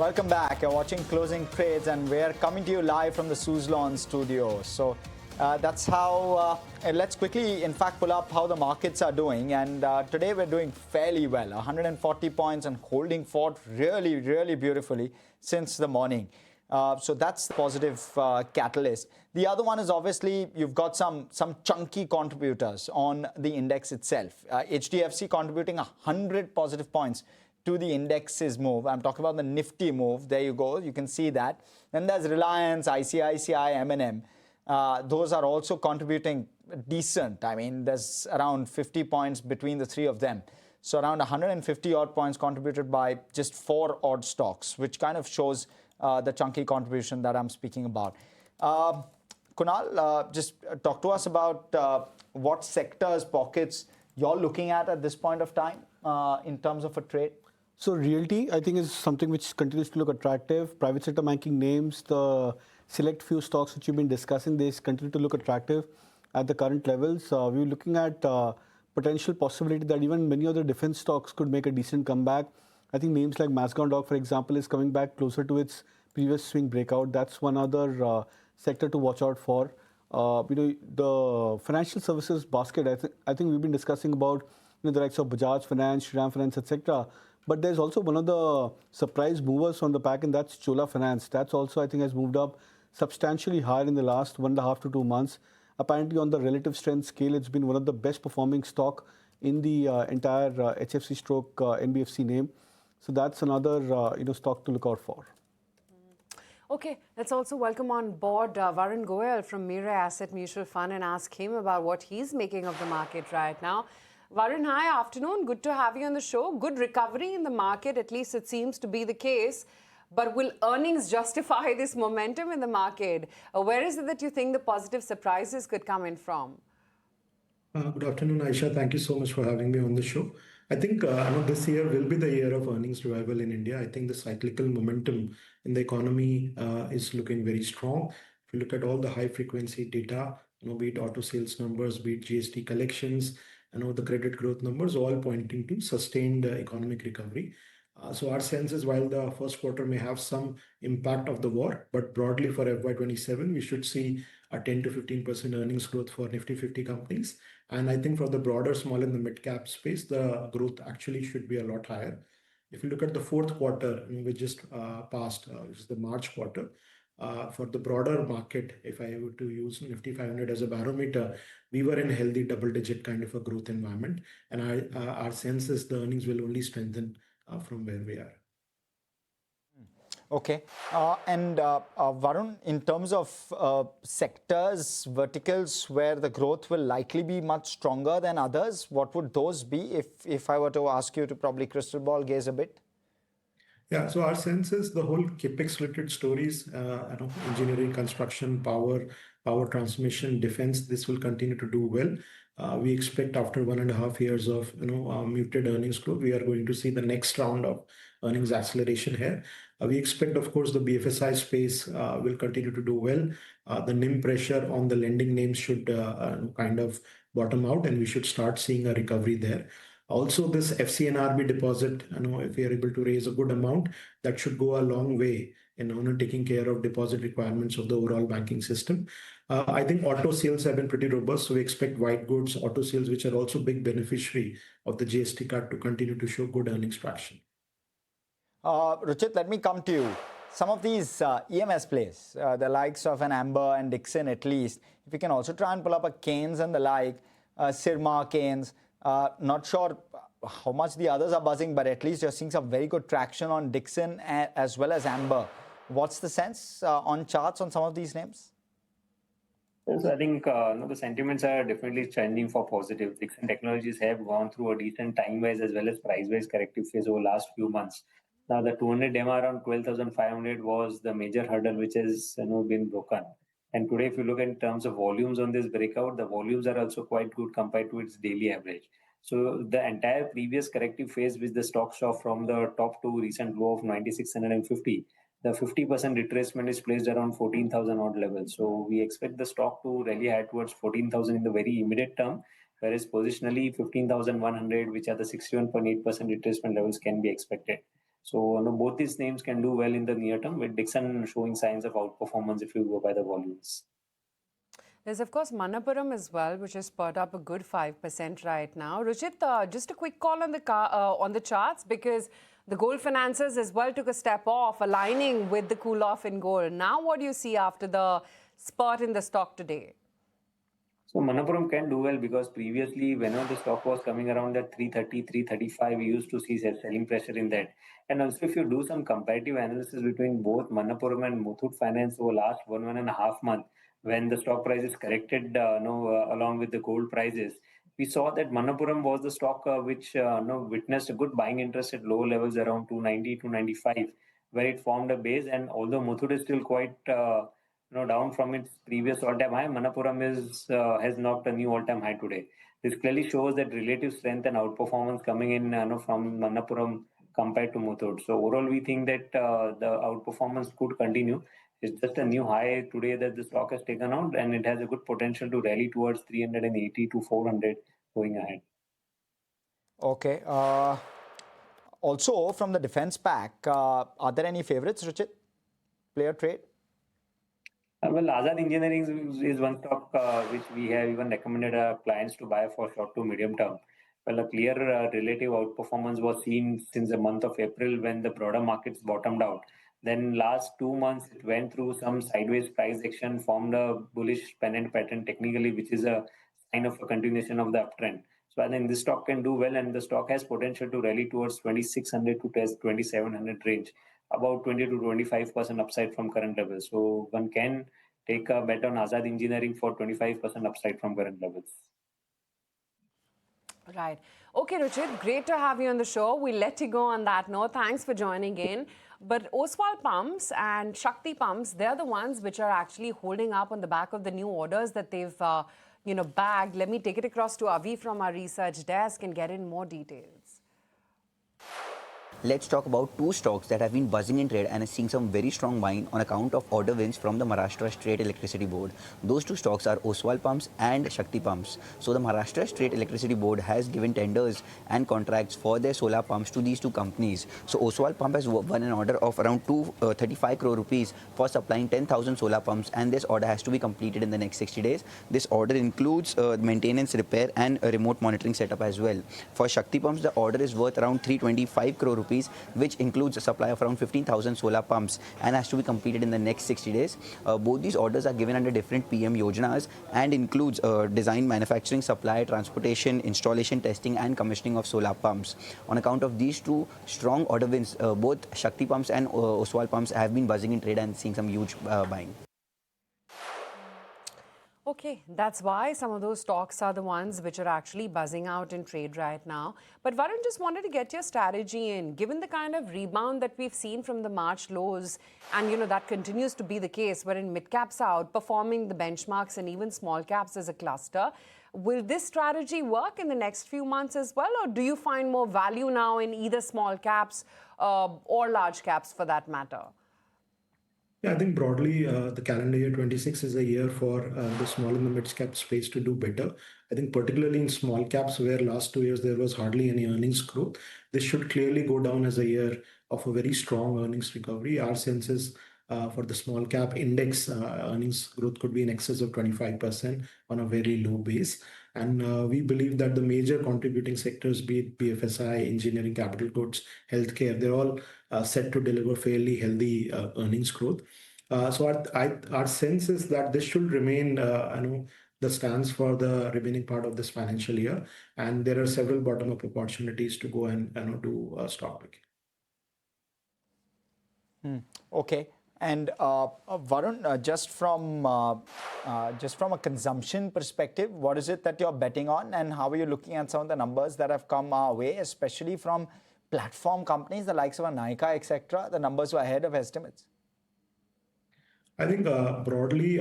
Welcome back. You're watching Closing Trades, and we're coming to you live from the Suzlon studio. So that's how. Let's quickly, in fact, pull up how the markets are doing. And today we're doing fairly well, 140 points and holding fort really, really beautifully since the morning. So that's the positive catalyst. The other one is obviously you've got some chunky contributors on the index itself. HDFC contributing 100 positive points to the index's move. I'm talking about the Nifty move. There you go. You can see that. Then there's Reliance, ICICI, M&M. Those are also contributing decent. I mean, there's around 50 points between the three of them. So around 150 odd points contributed by just 4 odd stocks, which kind of shows the chunky contribution that I'm speaking about. Kunal, just talk to us about what sectors, pockets you're looking at this point of time in terms of a trade. So realty, I think, is something which continues to look attractive. Private sector banking names, the select few stocks which you've been discussing, they continue to look attractive at the current levels. We're looking at potential possibility that even many other defense stocks could make a decent comeback. I think names like Mazagon Dock, for example, is coming back closer to its previous swing breakout. That's one other sector to watch out for. The financial services basket, I think we've been discussing about the likes of Bajaj Finance, Shriram Finance, etc. But there's also one of the surprise movers on the pack, and that's Chola Finance. That's also, I think, has moved up substantially higher in the last 1.5 to 2 months. Apparently, on the relative strength scale, it's been one of the best performing stock in the entire HFC stroke NBFC name. So that's another stock to look out for. Okay, let's also welcome on board Varun Goyal from Mirae Asset Mutual Fund and ask him about what he's making of the market right now. Varun, hi, afternoon. Good to have you on the show. Good recovery in the market, at least it seems to be the case. But will earnings justify this momentum in the market? Where is it that you think the positive surprises could come in from? Good afternoon, Aisha. Thank you so much for having me on the show. I think this year will be the year of earnings revival in India. I think the cyclical momentum in the economy is looking very strong. If you look at all the high frequency data, be it auto sales numbers, be it GST collections, the credit growth numbers, all pointing to sustained economic recovery. So our sense is while the first quarter may have some impact of the war, but broadly for FY27, we should see a 10 to 15% earnings growth for Nifty 50 companies. And I think for the broader small and the mid cap space, the growth actually should be a lot higher. If you look at the fourth quarter, we just passed, which is the March quarter, for the broader market, if I were to use Nifty 500 as a barometer, we were in a healthy double-digit kind of a growth environment. And our sense is the earnings will only strengthen from where we are. Okay. Varun, in terms of sectors, verticals where the growth will likely be much stronger than others, what would those be if I were to ask you to probably crystal ball gaze a bit? Yeah, so our sense is the whole CapEx related stories, engineering, construction, power transmission, defense, this will continue to do well. We expect after 1.5 years of muted earnings growth, we are going to see the next round of earnings acceleration here. We expect, of course, the BFSI space will continue to do well. The NIM pressure on the lending names should kind of bottom out, and we should start seeing a recovery there. Also, this FCNRB deposit, if we are able to raise a good amount, that should go a long way in taking care of deposit requirements of the overall banking system. I think auto sales have been pretty robust, so we expect white goods, auto sales, which are also big beneficiary of the GST cut, to continue to show good earnings traction. Ruchit, let me come to you. Some of these EMS plays, the likes of an Amber and Dixon at least, if you can also try and pull up a Keynes and the like, Sirma, Keynes, not sure how much the others are buzzing, but at least you're seeing some very good traction on Dixon as well as Amber. What's the sense on charts on some of these names? Yes, I think the sentiments are definitely trending for positive. Dixon Technologies have gone through a decent time-wise as well as price-wise corrective phase over the last few months. Now, the 200 DEMA around 12,500 was the major hurdle which has been broken. And today, if you look in terms of volumes on this breakout, the volumes are also quite good compared to its daily average. So the entire previous corrective phase which the stock saw from the top to recent low of 9,650, the 50% retracement is placed around 14,000 odd level. So we expect the stock to rally high towards 14,000 in the very immediate term, whereas positionally 15,100, which are the 61.8% retracement levels, can be expected. So both these names can do well in the near term, with Dixon showing signs of outperformance if you go by the volumes. There's, of course, Manappuram as well, which has spurred up a good 5% right now. Ruchit, just a quick call on the charts, because the gold financiers as well took a step off, aligning with the cool-off in gold. Now, what do you see after the spurt in the stock today? So Manappuram can do well, because previously, whenever the stock was coming around at 330, 335, we used to see selling pressure in that. And also, if you do some comparative analysis between both Manappuram and Muthoot Finance over last 1.5 months, when the stock prices corrected, along with the gold prices, we saw that Manappuram was the stock which witnessed a good buying interest at low levels around 290, 295, where it formed a base. And although Muthoot is still quite down from its previous all-time high, Manappuram has knocked a new all-time high today. This clearly shows that relative strength and outperformance coming in from Manappuram compared to Muthoot. So overall, we think that the outperformance could continue. It's just a new high today that the stock has taken out, and it has a good potential to rally towards 380 to 400 going ahead. Okay. Also, from the defense pack, are there any favorites, Ruchit? Player trade? Well, Azad Engineering is one stock which we have even recommended our clients to buy for short to medium term. Well, a clear relative outperformance was seen since the month of April, when the broader markets bottomed out. Then last 2 months, it went through some sideways price action, formed a bullish pennant pattern technically, which is a sign of a continuation of the uptrend. So I think this stock can do well, and the stock has potential to rally towards 2600 to 2700 range, about 20 to 25% upside from current levels. So one can take a bet on Azad Engineering for 25% upside from current levels. Right. Okay, Ruchit, great to have you on the show. We'll let you go on that note. Thanks for joining in. But Oswal Pumps and Shakti Pumps, they're the ones which are actually holding up on the back of the new orders that they've bagged. Let me take it across to Avi from our research desk and get in more details. Let's talk about two stocks that have been buzzing in trade and are seeing some very strong buying on account of order wins from the Maharashtra State Electricity Board. Those two stocks are Oswal Pumps and Shakti Pumps. So the Maharashtra State Electricity Board has given tenders and contracts for their solar pumps to these two companies. So Oswal Pump has won an order of around 235 crore rupees for supplying 10,000 solar pumps, and this order has to be completed in the next 60 days. This order includes maintenance, repair and a remote monitoring setup as well. For Shakti Pumps, the order is worth around 325 crore rupees, which includes a supply of around 15,000 solar pumps and has to be completed in the next 60 days. Both these orders are given under different PM Yojanas and includes design, manufacturing, supply, transportation, installation, testing and commissioning of solar pumps. On account of these two strong order wins, both Shakti Pumps and Oswal Pumps have been buzzing in trade and seeing some huge buying. Okay, that's why some of those stocks are the ones which are actually buzzing out in trade right now. But Varun, just wanted to get your strategy in. Given the kind of rebound that we've seen from the March lows, and that continues to be the case, wherein mid-caps are outperforming the benchmarks and even small caps as a cluster, will this strategy work in the next few months as well? Or do you find more value now in either small caps or large caps for that matter? Yeah, I think broadly, the calendar year 26 is a year for the small and the mid cap space to do better. I think particularly in small caps, where last 2 years there was hardly any earnings growth, this should clearly go down as a year of a very strong earnings recovery. Our sense is for the small cap index, earnings growth could be in excess of 25% on a very low base. And we believe that the major contributing sectors, be it BFSI, engineering, capital goods, healthcare, they're all set to deliver fairly healthy earnings growth. So our sense is that this should remain, the stance for the remaining part of this financial year. And there are several bottom-up opportunities to go and do stock picking. Okay. And Varun, just from a consumption perspective, what is it that you're betting on, and how are you looking at some of the numbers that have come our way, especially from platform companies, the likes of a Nykaa, etc.? The numbers were ahead of estimates. I think broadly,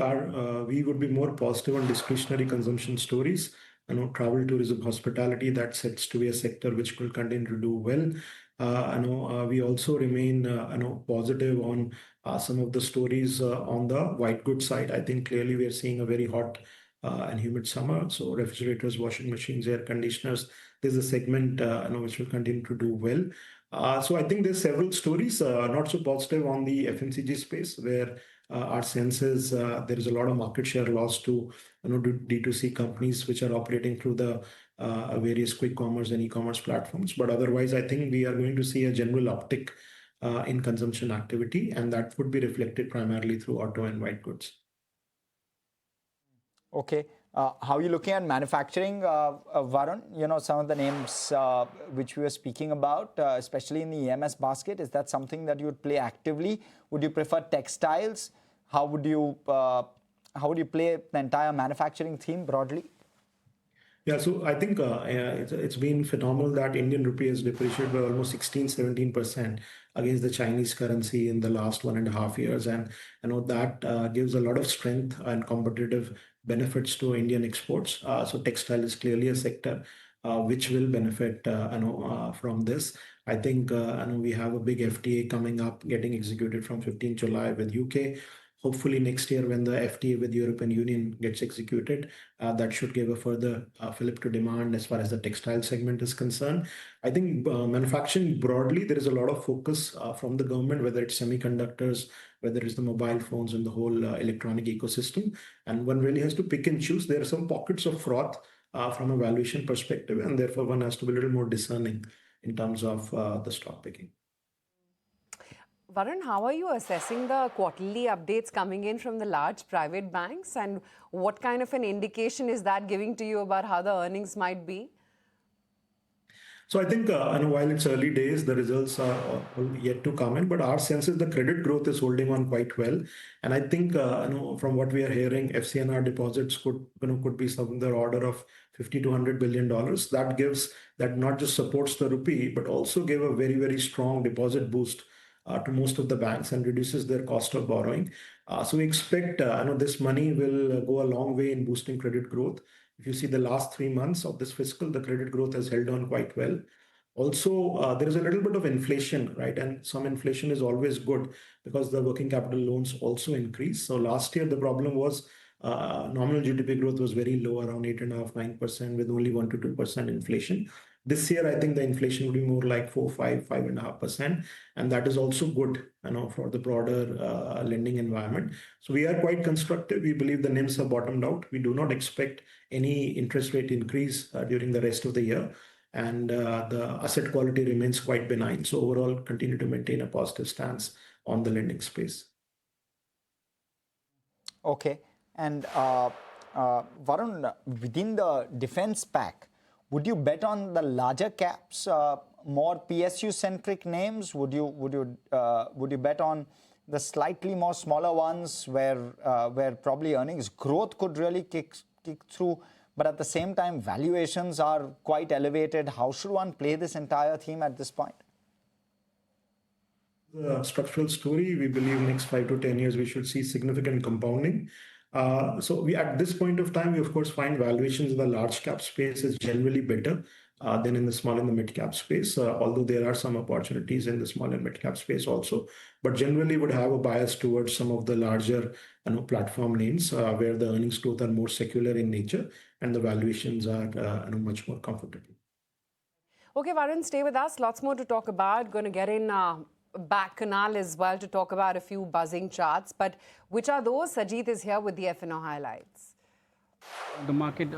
we would be more positive on discretionary consumption stories. Travel, tourism, hospitality, that sets to be a sector which will continue to do well. We also remain positive on some of the stories on the white goods side. I think clearly we are seeing a very hot and humid summer. So refrigerators, washing machines, air conditioners, there's a segment which will continue to do well. So I think there's several stories, not so positive on the FMCG space, where our sense is there is a lot of market share loss to D2C companies which are operating through the various quick commerce and e-commerce platforms. But otherwise, I think we are going to see a general uptick in consumption activity, and that would be reflected primarily through auto and white goods. Okay. How are you looking at manufacturing, Varun? You know, some of the names which we were speaking about, especially in the EMS basket, is that something that you would play actively? Would you prefer textiles? How would you play the entire manufacturing theme broadly? Yeah, so I think it's been phenomenal that Indian rupee has depreciated by almost 16-17% against the Chinese currency in the last 1.5 years. And that gives a lot of strength and competitive benefits to Indian exports. So textile is clearly a sector which will benefit from this. I think we have a big FTA coming up, getting executed from 15th July with UK. Hopefully next year when the FTA with European Union gets executed, that should give a further fillip to demand as far as the textile segment is concerned. I think manufacturing broadly, there is a lot of focus from the government, whether it's semiconductors, whether it's the mobile phones and the whole electronic ecosystem. And one really has to pick and choose. There are some pockets of froth from a valuation perspective, and therefore one has to be a little more discerning in terms of the stock picking. Varun, how are you assessing the quarterly updates coming in from the large private banks, and what kind of an indication is that giving to you about how the earnings might be? So I think while it's early days, the results are yet to come in, but our sense is the credit growth is holding on quite well. And I think from what we are hearing, FCNR deposits could be something the order of $50 to $100 billion. That not just supports the rupee, but also gave a very, very strong deposit boost to most of the banks and reduces their cost of borrowing. So we expect this money will go a long way in boosting credit growth. If you see the last 3 months of this fiscal, the credit growth has held on quite well. Also, there is a little bit of inflation, right? And some inflation is always good because the working capital loans also increase. So last year, the problem was nominal GDP growth was very low, around 8.5%, 9%, with only 1 to 2% inflation. This year, I think the inflation will be more like 4, 5, 5.5%, and that is also good, for the broader lending environment. So we are quite constructive. We believe the NIMs have bottomed out. We do not expect any interest rate increase during the rest of the year, and the asset quality remains quite benign. So overall, continue to maintain a positive stance on the lending space. Okay, and Varun, within the defense pack, would you bet on the larger caps, more PSU-centric names? Would you bet on the slightly more smaller ones where probably earnings growth could really kick through, but at the same time valuations are quite elevated? How should one play this entire theme at this point? The structural story, we believe next 5 to 10 years we should see significant compounding. So we at this point of time, we of course find valuations in the large cap space is generally better than in the small and the mid cap space, although there are some opportunities in the small and mid cap space also. But generally would have a bias towards some of the larger platform names where the earnings growth are more secular in nature and the valuations are much more comfortable. Okay, Varun, stay with us. Lots more to talk about. Going to get in back canal as well to talk about a few buzzing charts. But which are those? Sajid is here with the FNO highlights. The market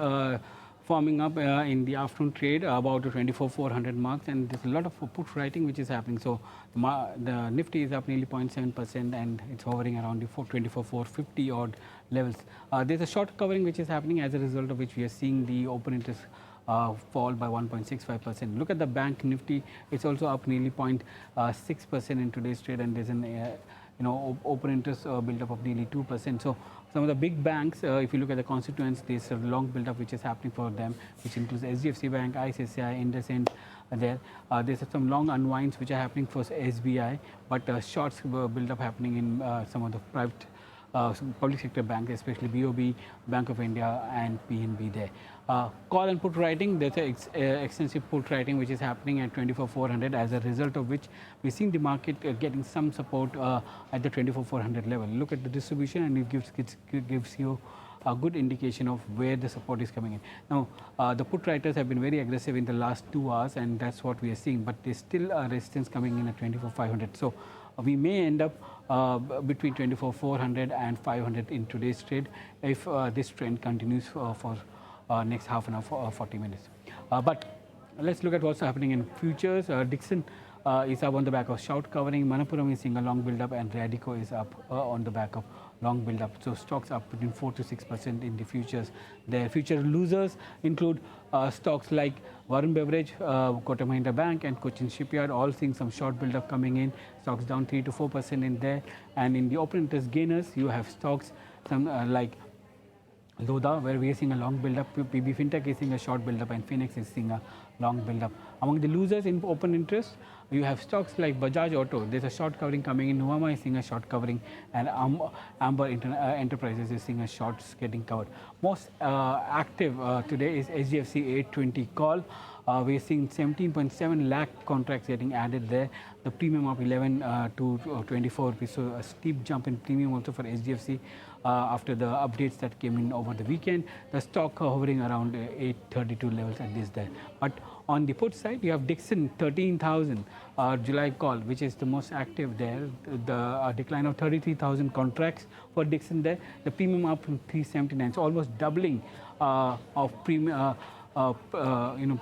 forming up in the afternoon trade about the 24,400 marks, and there's a lot of put writing which is happening. So the Nifty is up nearly 0.7% and it's hovering around the 24,450 odd levels. There's a short covering which is happening, as a result of which we are seeing the open interest fall by 1.65%. Look at the bank Nifty; it's also up nearly 0.6% in today's trade, and there's an open interest build up of nearly 2%. So some of the big banks, if you look at the constituents, there's a long build up which is happening for them, which includes SDFC Bank, ICICI, IndusInd. There's some long unwinds which are happening for SBI, but shorts build up happening in some of the private public sector banks, especially BOB, Bank of India and PNB there. Call and put writing, there's extensive put writing which is happening at 24,400, as a result of which we're seeing the market getting some support at the 24,400 level. Look at the distribution and it gives you a good indication of where the support is coming in. Now, the put writers have been very aggressive in the last 2 hours, and that's what we are seeing. But there's still a resistance coming in at 24,500. So we may end up between 24,400 and 500 in today's trade if this trend continues for next half an hour, 40 minutes. But let's look at what's happening in futures. Dixon is up on the back of short covering. Manappuram is seeing a long build-up, and Radico is up on the back of long build-up. So stocks up between 4 to 6% in the futures. Their future losers include stocks like Varun Beverage, Kotak Mahindra Bank, and Cochin Shipyard, all seeing some short build-up coming in. Stocks down 3 to 4% in there. And in the open interest gainers, you have stocks some like Loda, where we are seeing a long build-up. PB Fintech is seeing a short build-up, and Phoenix is seeing a long build-up. Among the losers in open interest, you have stocks like Bajaj Auto. There's a short covering coming in. Nuvama is seeing a short covering, and Amber Enterprises is seeing a shorts getting covered. Most active today is SGFC 820 call. We're seeing 17.7 lakh contracts getting added there. The premium of 11 to 24 rupees. So a steep jump in premium also for SGFC after the updates that came in over the weekend. The stock hovering around 832 levels at this there. But on the put side, you have Dixon 13,000 July call, which is the most active there. The decline of 33,000 contracts for Dixon there. The premium up from 379, so almost doubling of premium.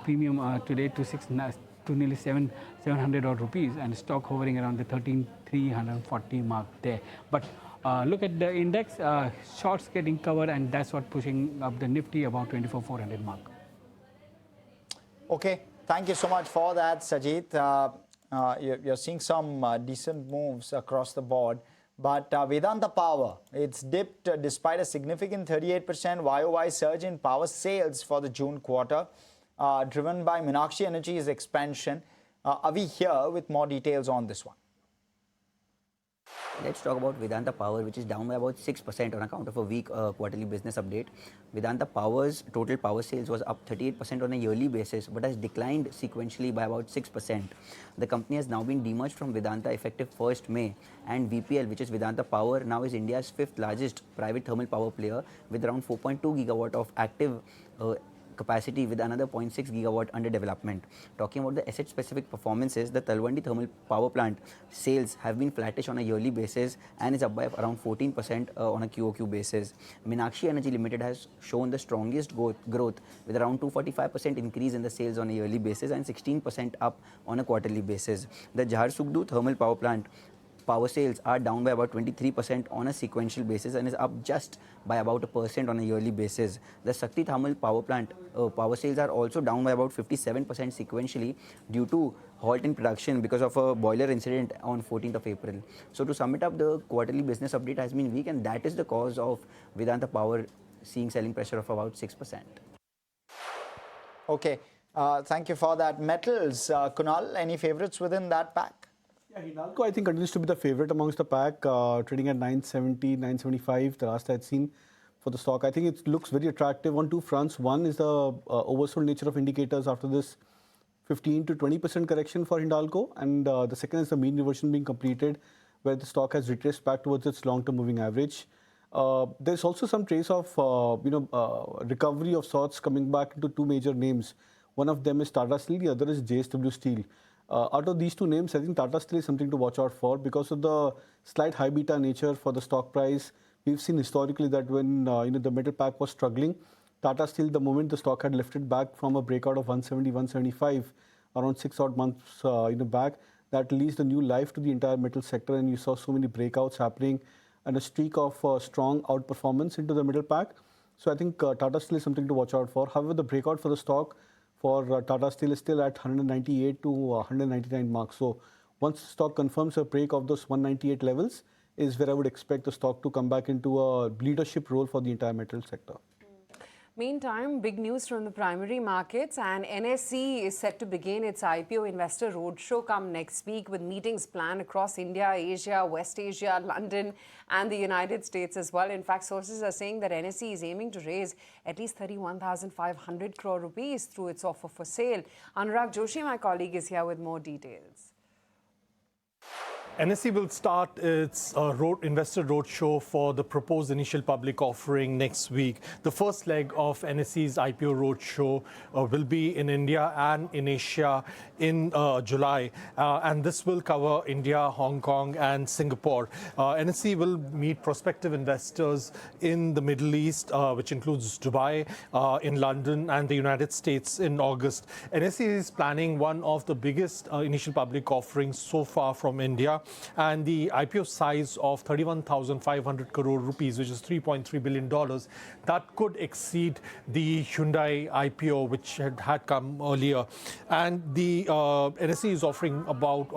Premium today to nearly 700 odd rupees, and stock hovering around the 13,340 mark there. But look at the index, shorts getting covered, and that's what pushing up the Nifty about 24,400 mark. Okay, thank you so much for that, Sajid. You're seeing some decent moves across the board. But Vedanta Power, it's dipped despite a significant 38% YOY surge in power sales for the June quarter, driven by Meenakshi Energy's expansion. Avi here with more details on this one. Let's talk about Vedanta Power, which is down by about 6% on account of a weak quarterly business update. Vedanta Power's total power sales was up 38% on a yearly basis, but has declined sequentially by about 6%. The company has now been demerged from Vedanta effective 1st May, and VPL, which is Vedanta Power, now is India's 5th largest private thermal power player with around 4.2 gigawatt of active capacity with another 0.6 gigawatt under development. Talking about the asset-specific performances, the Talwandi thermal power plant sales have been flattish on a yearly basis and is up by around 14% on a QOQ basis. Meenakshi Energy Limited has shown the strongest growth with around 245% increase in the sales on a yearly basis and 16% up on a quarterly basis. The Jharsuguda thermal power plant power sales are down by about 23% on a sequential basis and is up just by about 1% on a yearly basis. The Sakti thermal power plant power sales are also down by about 57% sequentially due to halt in production because of a boiler incident on 14th of April. So to sum it up, the quarterly business update has been weak, and that is the cause of Vedanta Power seeing selling pressure of about 6%. Okay, thank you for that. Metals, Kunal, any favorites within that pack? Yeah, Hindalco, I think, continues to be the favorite amongst the pack, trading at 970, 975, the last I'd seen for the stock. I think it looks very attractive on two fronts. One is the oversold nature of indicators after this 15 to 20% correction for Hindalco, and the second is the mean reversion being completed, where the stock has retraced back towards its long-term moving average. There's also some trace of recovery of sorts coming back into two major names. One of them is Tata Steel, the other is JSW Steel. Out of these two names, I think Tata Steel is something to watch out for because of the slight high beta nature for the stock price. We've seen historically that when the metal pack was struggling, Tata Steel, the moment the stock had lifted back from a breakout of 170, 175 around 6 odd months back, that released a new life to the entire metal sector, and you saw so many breakouts happening and a streak of strong outperformance into the middle pack. So I think Tata Steel is something to watch out for. However, the breakout for the stock for Tata Steel is still at 198 to 199 marks. So once the stock confirms a break of those 198 levels is where I would expect the stock to come back into a leadership role for the entire metal sector. Meantime, big news from the primary markets, and NSE is set to begin its IPO investor roadshow come next week with meetings planned across India, Asia, West Asia, London and the United States as well. In fact, sources are saying that NSE is aiming to raise at least 31,500 crore rupees through its offer for sale. Anurag Joshi, my colleague, is here with more details. NSE will start its investor roadshow for the proposed initial public offering next week. The first leg of NSE's IPO roadshow will be in India and in Asia in July. And this will cover India, Hong Kong and Singapore. NSE will meet prospective investors in the Middle East, which includes Dubai, in London and the United States in August. NSE is planning one of the biggest initial public offerings so far from India. And the IPO size of 31,500 crore rupees, which is $3.3 billion, that could exceed the Hyundai IPO, which had come earlier. And the NSE is offering about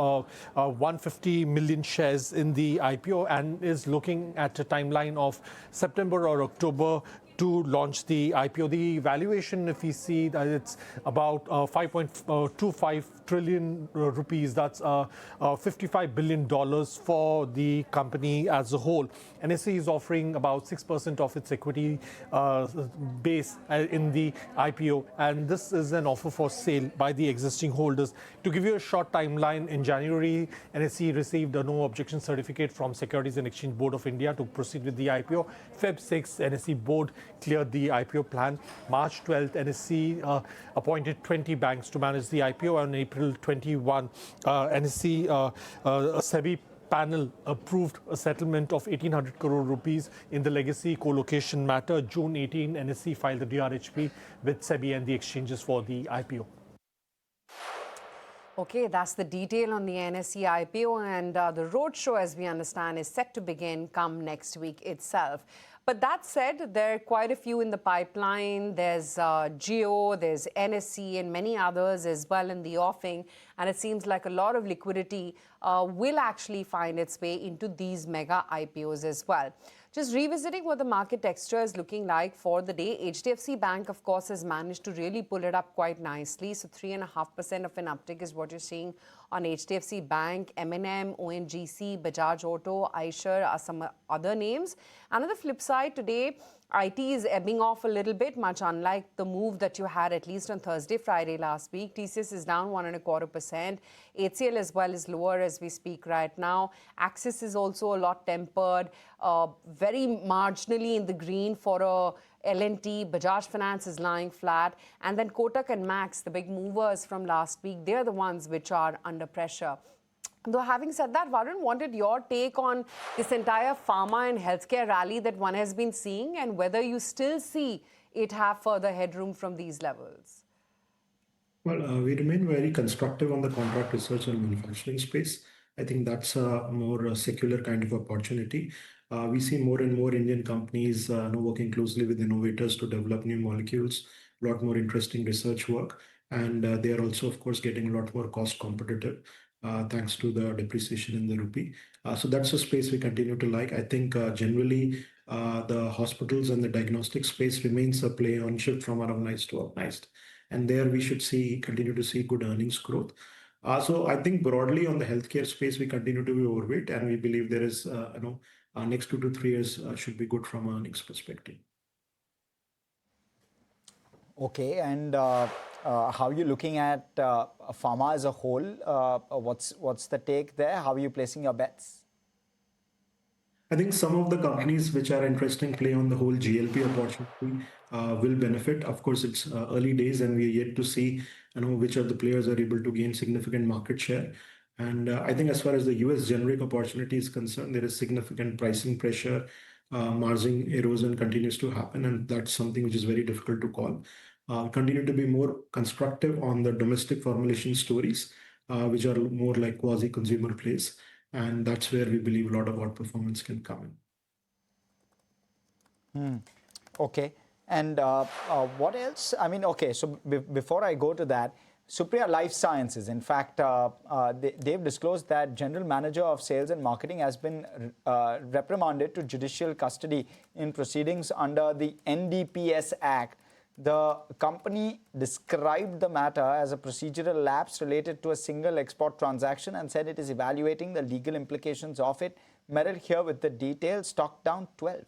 150 million shares in the IPO and is looking at a timeline of September or October to launch the IPO. The valuation, if we see that it's about 5.25 trillion rupees, that's $55 billion for the company as a whole. NSE is offering about 6% of its equity base in the IPO, and this is an offer for sale by the existing holders. To give you a short timeline, in January, NSE received a no objection certificate from Securities and Exchange Board of India to proceed with the IPO. Feb 6, NSE board cleared the IPO plan. March 12th, NSE appointed 20 banks to manage the IPO. On April 21, NSE SEBI panel approved a settlement of 1,800 crore rupees in the legacy co-location matter. June 18, NSE filed the DRHP with SEBI and the exchanges for the IPO. Okay, that's the detail on the NSE IPO, and the roadshow, as we understand, is set to begin come next week itself. But that said, there are quite a few in the pipeline. There's Jio, there's NSE, and many others as well in the offing. And it seems like a lot of liquidity will actually find its way into these mega IPOs as well. Just revisiting what the market texture is looking like for the day, HDFC Bank, of course, has managed to really pull it up quite nicely. So 3.5% of an uptick is what you're seeing on HDFC Bank, M&M, ONGC, Bajaj Auto, Eicher are some other names. And on the flip side today, IT is ebbing off a little bit, much unlike the move that you had at least on Thursday, Friday last week. TCS is down 1.25%. HCL as well is lower as we speak right now. Axis is also a lot tempered, very marginally in the green for a L&T. Bajaj Finance is lying flat. And then Kotak and Max, the big movers from last week, they're the ones which are under pressure. Though having said that, Varun, wanted your take on this entire pharma and healthcare rally that one has been seeing and whether you still see it have further headroom from these levels. Well, we remain very constructive on the contract research and manufacturing space. I think that's a more secular kind of opportunity. We see more and more Indian companies working closely with innovators to develop new molecules, a lot more interesting research work. And they are also, of course, getting a lot more cost competitive. Thanks to the depreciation in the rupee. So that's a space we continue to like. I think generally the hospitals and the diagnostic space remains a play on shift from unorganized to organized. And there we should continue to see good earnings growth. So I think broadly on the healthcare space, we continue to be overweight, and we believe there is, next 2 to 3 years should be good from an earnings perspective. Okay, and how are you looking at pharma as a whole? What's the take there? How are you placing your bets? I think some of the companies which are interesting play on the whole GLP opportunity will benefit. Of course, it's early days and we are yet to see which of the players are able to gain significant market share. And I think as far as the US generic opportunity is concerned, there is significant pricing pressure. Margin erosion continues to happen, and that's something which is very difficult to call. Continue to be more constructive on the domestic formulation stories, which are more like quasi-consumer plays. And that's where we believe a lot of outperformance can come in. Okay. And what else? I mean, okay, so before I go to that, Supriya Life Sciences, in fact, they've disclosed that General Manager of Sales and Marketing has been reprimanded to judicial custody in proceedings under the NDPS Act. The company described the matter as a procedural lapse related to a single export transaction and said it is evaluating the legal implications of it. Meryl here with the details. Stock down 12.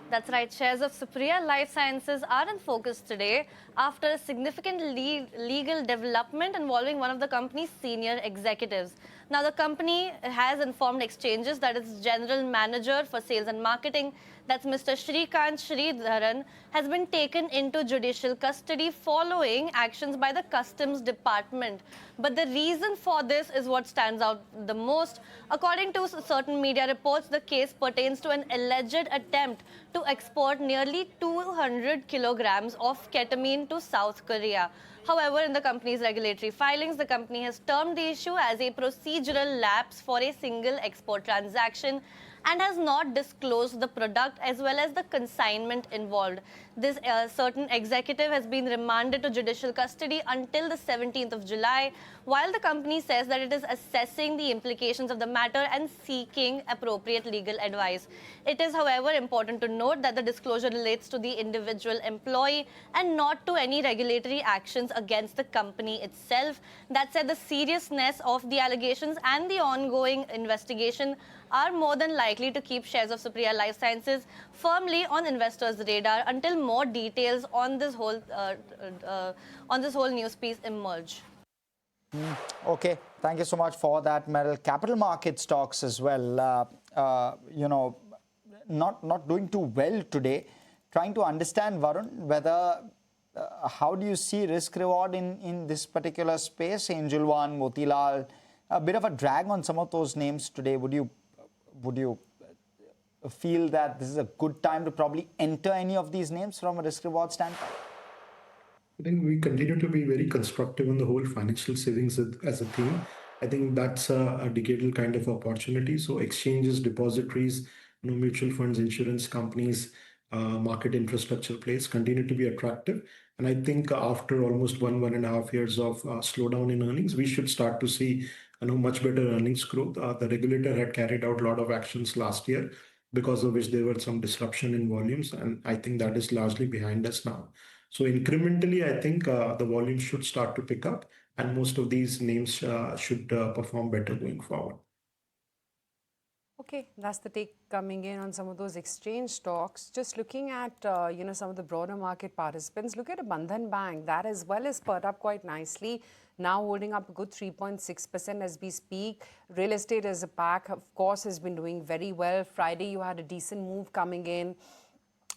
That's right. Shares of Supriya Life Sciences are in focus today after a significant legal development involving one of the company's senior executives. Now, the company has informed exchanges that its general manager for sales and marketing, that's Mr. Shrikant Sridharan, has been taken into judicial custody following actions by the Customs Department. But the reason for this is what stands out the most. According to certain media reports, the case pertains to an alleged attempt to export nearly 200 kilograms of ketamine to South Korea. However, in the company's regulatory filings, the company has termed the issue as a procedural lapse for a single export transaction and has not disclosed the product as well as the consignment involved. This certain executive has been remanded to judicial custody until the 17th of July, while the company says that it is assessing the implications of the matter and seeking appropriate legal advice. It is, however, important to note that the disclosure relates to the individual employee and not to any regulatory actions against the company itself. That said, the seriousness of the allegations and the ongoing investigation are more than likely to keep shares of Supriya Life Sciences firmly on investors' radar until more details on this whole news piece emerge. Okay, thank you so much for that, Meryl. Capital market stocks as well, not doing too well today. Trying to understand, Varun, whether how do you see risk reward in this particular space? Angel One, Motilal, a bit of a drag on some of those names today. Would you feel that this is a good time to probably enter any of these names from a risk reward standpoint? I think we continue to be very constructive on the whole financial savings as a theme. I think that's a decadal kind of opportunity. So exchanges, depositories, mutual funds, insurance companies, market infrastructure plays continue to be attractive. And I think after almost 1.5 years of slowdown in earnings, we should start to see much better earnings growth. The regulator had carried out a lot of actions last year, because of which there were some disruption in volumes. And I think that is largely behind us now. So incrementally, I think the volume should start to pick up, and most of these names should perform better going forward. Okay, that's the take coming in on some of those exchange stocks. Just looking at some of the broader market participants, look at a Bandhan Bank that as well is spurred up quite nicely. Now holding up a good 3.6% as we speak. Real estate as a pack, of course, has been doing very well. Friday, you had a decent move coming in.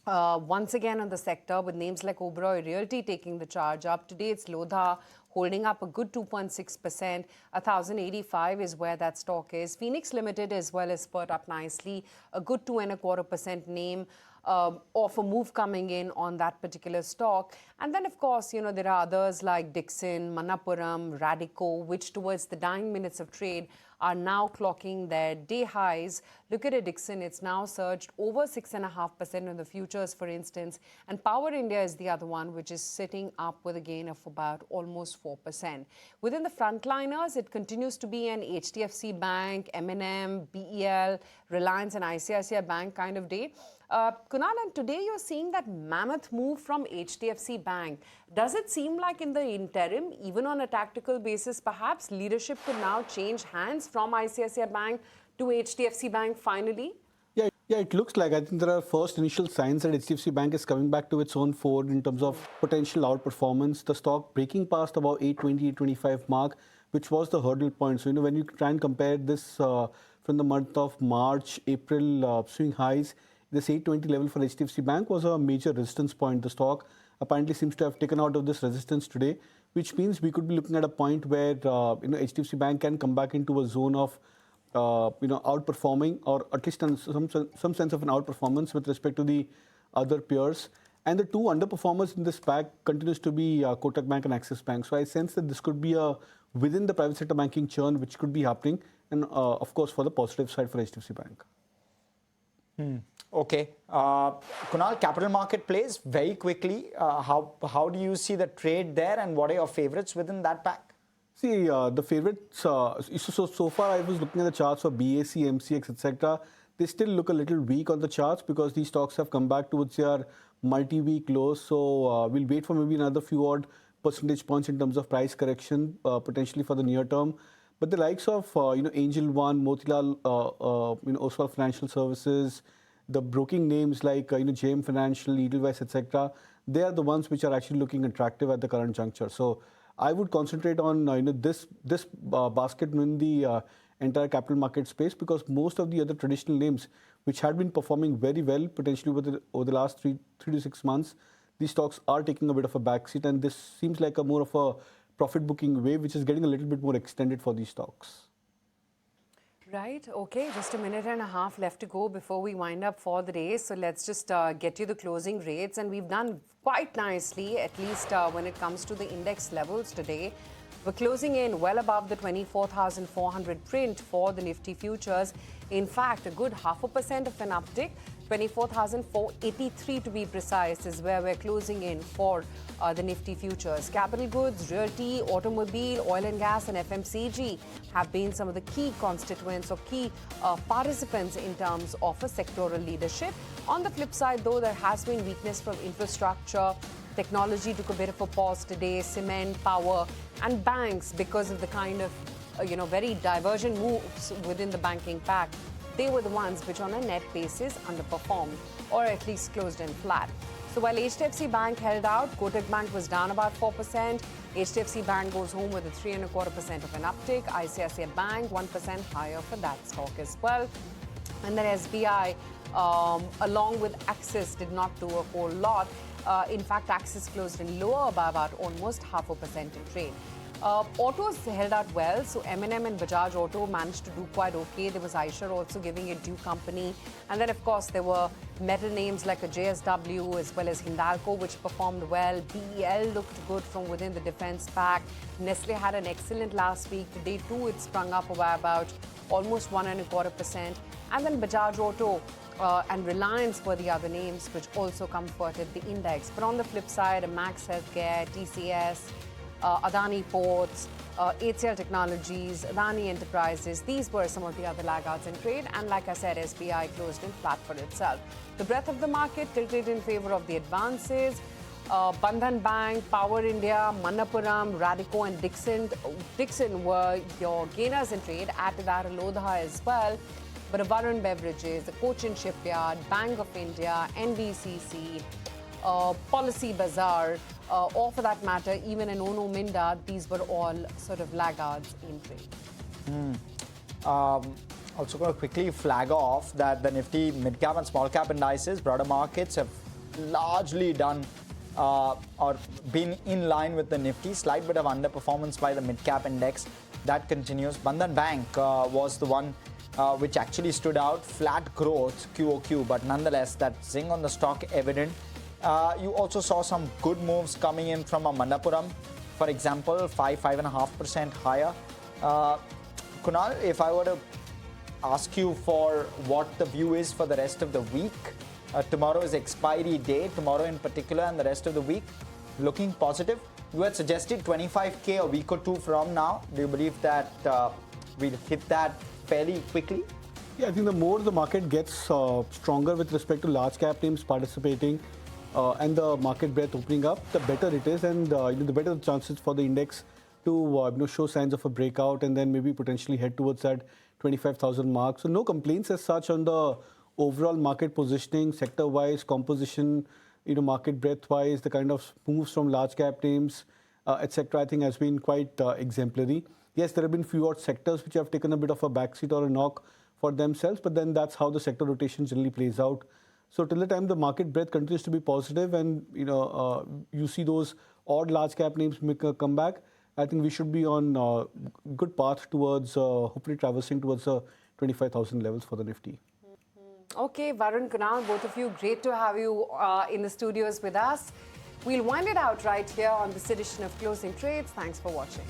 Once again on the sector with names like Oberoi Realty taking the charge up. Today it's Lodha holding up a good 2.6%. 1,085 is where that stock is. Phoenix Limited as well as spurred up nicely. A good 2.25% name of a move coming in on that particular stock. And then, of course, there are others like Dixon, Manappuram, Radico, which towards the dying minutes of trade are now clocking their day highs. Look at it, Dixon. It's now surged over 6.5% on the futures, for instance. And Power India is the other one, which is sitting up with a gain of about almost 4%. Within the frontliners, it continues to be an HDFC Bank, M&M, BEL, Reliance and ICICI Bank kind of day. Kunal, and today you're seeing that mammoth move from HDFC Bank. Does it seem like in the interim, even on a tactical basis, perhaps leadership could now change hands from ICICI Bank to HDFC Bank finally? Yeah, it looks like. I think there are first initial signs that HDFC Bank is coming back to its own ford in terms of potential outperformance. The stock breaking past about 820, 825 mark, which was the hurdle point. So, when you try and compare this from the month of March, April swing highs, this 820 level for HDFC Bank was a major resistance point. The stock apparently seems to have taken out of this resistance today, which means we could be looking at a point where HDFC Bank can come back into a zone of outperforming, or at least some sense of an outperformance with respect to the other peers. And the two underperformers in this pack continues to be Kotak Bank and Axis Bank. So I sense that this could be within the private sector banking churn, which could be happening, and of course for the positive side for HDFC Bank. Okay. Kunal, capital market plays very quickly. How do you see the trade there, and what are your favorites within that pack? See, the favorites, so far I was looking at the charts for BAC, MCX, etc. They still look a little weak on the charts because these stocks have come back towards their multi-week lows. So we'll wait for maybe another few odd percentage points in terms of price correction, potentially for the near term. But the likes of Angel One, Motilal, Oswal Financial Services, the broking names like JM Financial, Edelweiss, etc., they are the ones which are actually looking attractive at the current juncture. So I would concentrate on this basket within the entire capital market space, because most of the other traditional names which had been performing very well potentially over the last three to 6 months, these stocks are taking a bit of a backseat, and this seems like a more of a profit booking wave which is getting a little bit more extended for these stocks. Right. Okay. Just a minute and a half left to go before we wind up for the day. So let's just get you the closing rates. And we've done quite nicely, at least when it comes to the index levels today. We're closing in well above the 24,400 print for the Nifty futures. In fact, a good 0.5% of an uptick. 24,483 to be precise is where we're closing in for the Nifty futures. Capital goods, realty, automobile, oil and gas and FMCG have been some of the key constituents or key participants in terms of a sectoral leadership. On the flip side, though, there has been weakness from infrastructure. Technology took a bit of a pause today, cement, power and banks because of the kind of very divergent moves within the banking pack. They were the ones which on a net basis underperformed or at least closed in flat. So while HDFC Bank held out, Kotak Bank was down about 4%. HDFC Bank goes home with a 3.25% of an uptick. ICICI Bank 1% higher for that stock as well. And then SBI, along with Axis, did not do a whole lot. In fact, Axis closed in lower by about almost 0.5% in trade. Autos held out well, so M&M and Bajaj Auto managed to do quite okay. There was Eicher also giving it due company. And then, of course, there were metal names like a JSW as well as Hindalco, which performed well. BEL looked good from within the defense pack. Nestle had an excellent last week. Today, too, it sprung up by about almost 1.25%. And then Bajaj Auto and Reliance were the other names which also comforted the index. But on the flip side, Max Healthcare, TCS, Adani Ports, HCL Technologies, Adani Enterprises, these were some of the other laggards in trade. And like I said, SBI closed in flat for itself. The breadth of the market tilted in favor of the advances. Bandhan Bank, Power India, Manappuram, Radico and Dixon were your gainers in trade. Atidar Lodha as well. But Varun Beverages, the Cochin Shipyard, Bank of India, NBCC, Policy Bazaar, or for that matter, even in Ono Minda, these were all sort of laggards in trade. Also going to quickly flag off that the Nifty mid-cap and small-cap indices, broader markets have largely done or been in line with the Nifty. Slight bit of underperformance by the mid-cap index. That continues. Bandhan Bank was the one which actually stood out. Flat growth, QOQ, but nonetheless, that zing on the stock evident. You also saw some good moves coming in from a Manappuram, for example, 5.5% higher. Kunal, if I were to ask you for what the view is for the rest of the week, tomorrow is expiry day, tomorrow in particular, and the rest of the week, looking positive. You had suggested 25K a week or two from now. Do you believe that we'll hit that fairly quickly? Yeah, I think the more the market gets stronger with respect to large cap names participating, and the market breadth opening up, the better it is, and the better the chances for the index to show signs of a breakout and then maybe potentially head towards that 25,000 mark. So no complaints as such on the overall market positioning, sector-wise, composition, market breadth-wise, the kind of moves from large cap names, etc. I think has been quite exemplary. Yes, there have been few odd sectors which have taken a bit of a backseat or a knock for themselves, but then that's how the sector rotation generally plays out. So till the time the market breadth continues to be positive and you see those odd large cap names make a comeback, I think we should be on a good path towards hopefully traversing towards the 25,000 levels for the Nifty. Okay, Varun, Kunal, both of you, great to have you in the studios with us. We'll wind it out right here on this edition of Closing Trades. Thanks for watching.